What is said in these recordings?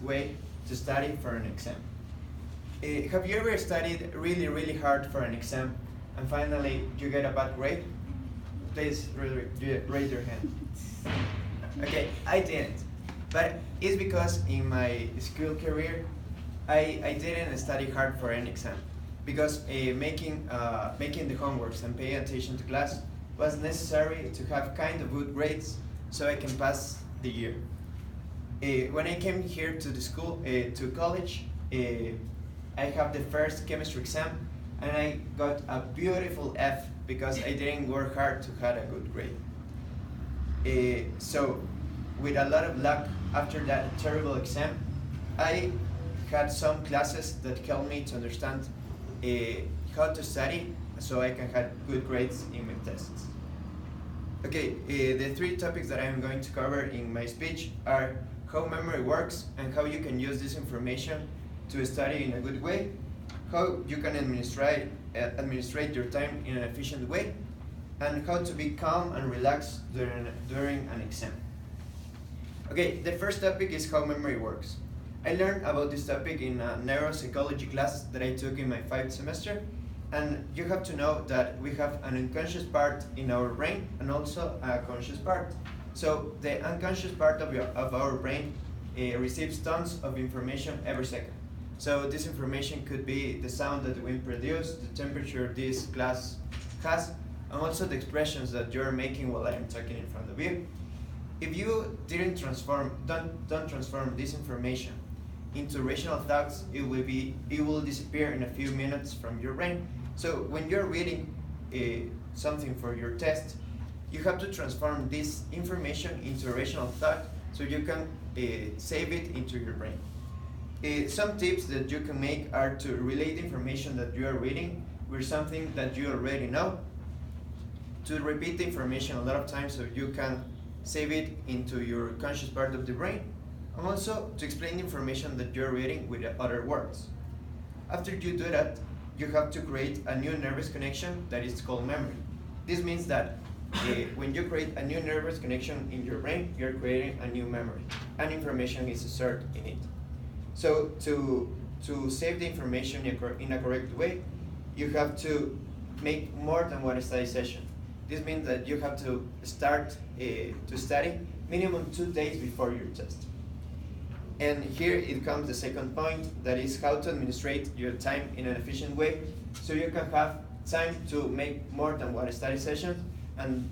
way to study for an exam. Have you ever studied really, really hard for an exam and finally you get a bad grade? Please raise your hand. Okay, I didn't. But it's because in my school career, I didn't study hard for an exam. Because making the homeworks and paying attention to class was necessary to have kind of good grades so I can pass the year. When I came here to the school, to college, I have the first chemistry exam and I got a beautiful F because I didn't work hard to have a good grade. So with a lot of luck after that terrible exam, I had some classes that helped me to understand how to study so I can have good grades in my tests. Okay, the three topics that I'm going to cover in my speech are how memory works and how you can use this information to study in a good way, how you can administrate your time in an efficient way, and how to be calm and relaxed during an exam. Okay, the first topic is how memory works. I learned about this topic in a neuropsychology class that I took in my 5th semester, and you have to know that we have an unconscious part in our brain and also a conscious part. So the unconscious part of our brain receives tons of information every second. So this information could be the sound that the wind produces, the temperature this glass has, and also the expressions that you're making while I'm talking in front of you. If you don't transform this information into rational thoughts, it will disappear in a few minutes from your brain. So when you're reading something for your test, you have to transform this information into rational thought so you can save it into your brain. Some tips that you can make are to relate information that you are reading with something that you already know, to repeat the information a lot of times so you can save it into your conscious part of the brain, and also to explain the information that you're reading with other words. After you do that, you have to create a new nervous connection that is called memory. This means that when you create a new nervous connection in your brain, you're creating a new memory, and information is stored in it. So to save the information in a correct way, you have to make more than one study session. This means that you have to start to study minimum 2 days before your test. And here it comes the second point, that is how to administrate your time in an efficient way so you can have time to make more than one study session and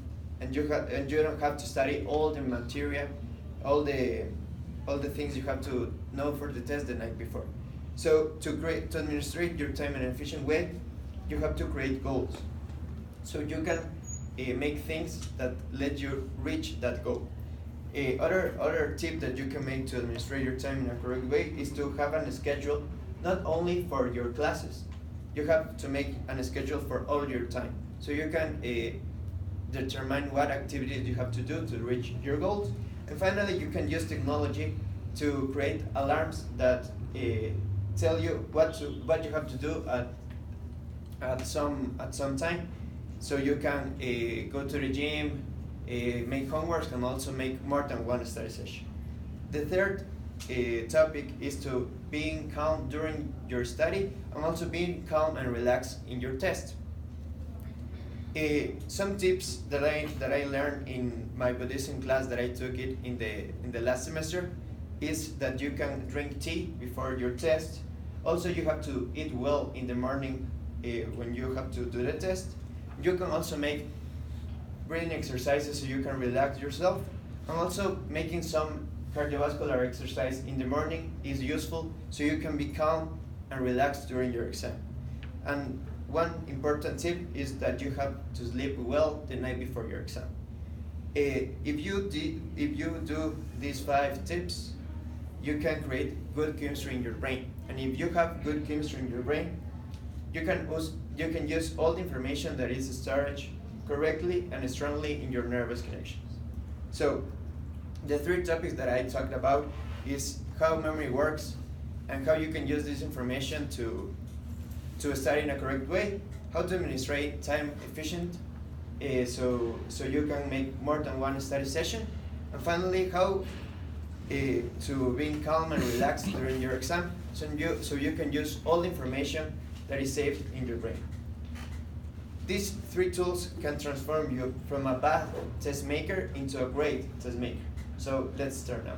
you don't have to study all the material, all the things you have to know for the test the night before. So to administrate your time in an efficient way, you have to create goals. So you can make things that let you reach that goal. Other tip that you can make to administrate your time in a correct way is to have a schedule not only for your classes. You have to make a schedule for all your time. So you can determine what activities you have to do to reach your goals. And finally, you can use technology to create alarms that tell you what you have to do at some time. So you can go to the gym, make homework, and also make more than one study session. The third topic is to being calm during your study and also being calm and relaxed in your test. Some tips that I learned in my Buddhism class that I took it in the last semester is that you can drink tea before your test. Also, you have to eat well in the morning when you have to do the test. You can also make breathing exercises so you can relax yourself, and also making some cardiovascular exercise in the morning is useful so you can be calm and relaxed during your exam. And one important tip is that you have to sleep well the night before your exam. If you do these 5 tips, you can create good chemistry in your brain. And if you have good chemistry in your brain, you can use all the information that is stored correctly and strongly in your nervous connections. So the 3 topics that I talked about is how memory works and how you can use this information to study in a correct way, how to administrate time efficient so you can make more than one study session, and finally how to being calm and relaxed during your exam, so you can use all the information that is saved in your brain. These three tools can transform you from a bad test maker into a great test maker. So let's start now.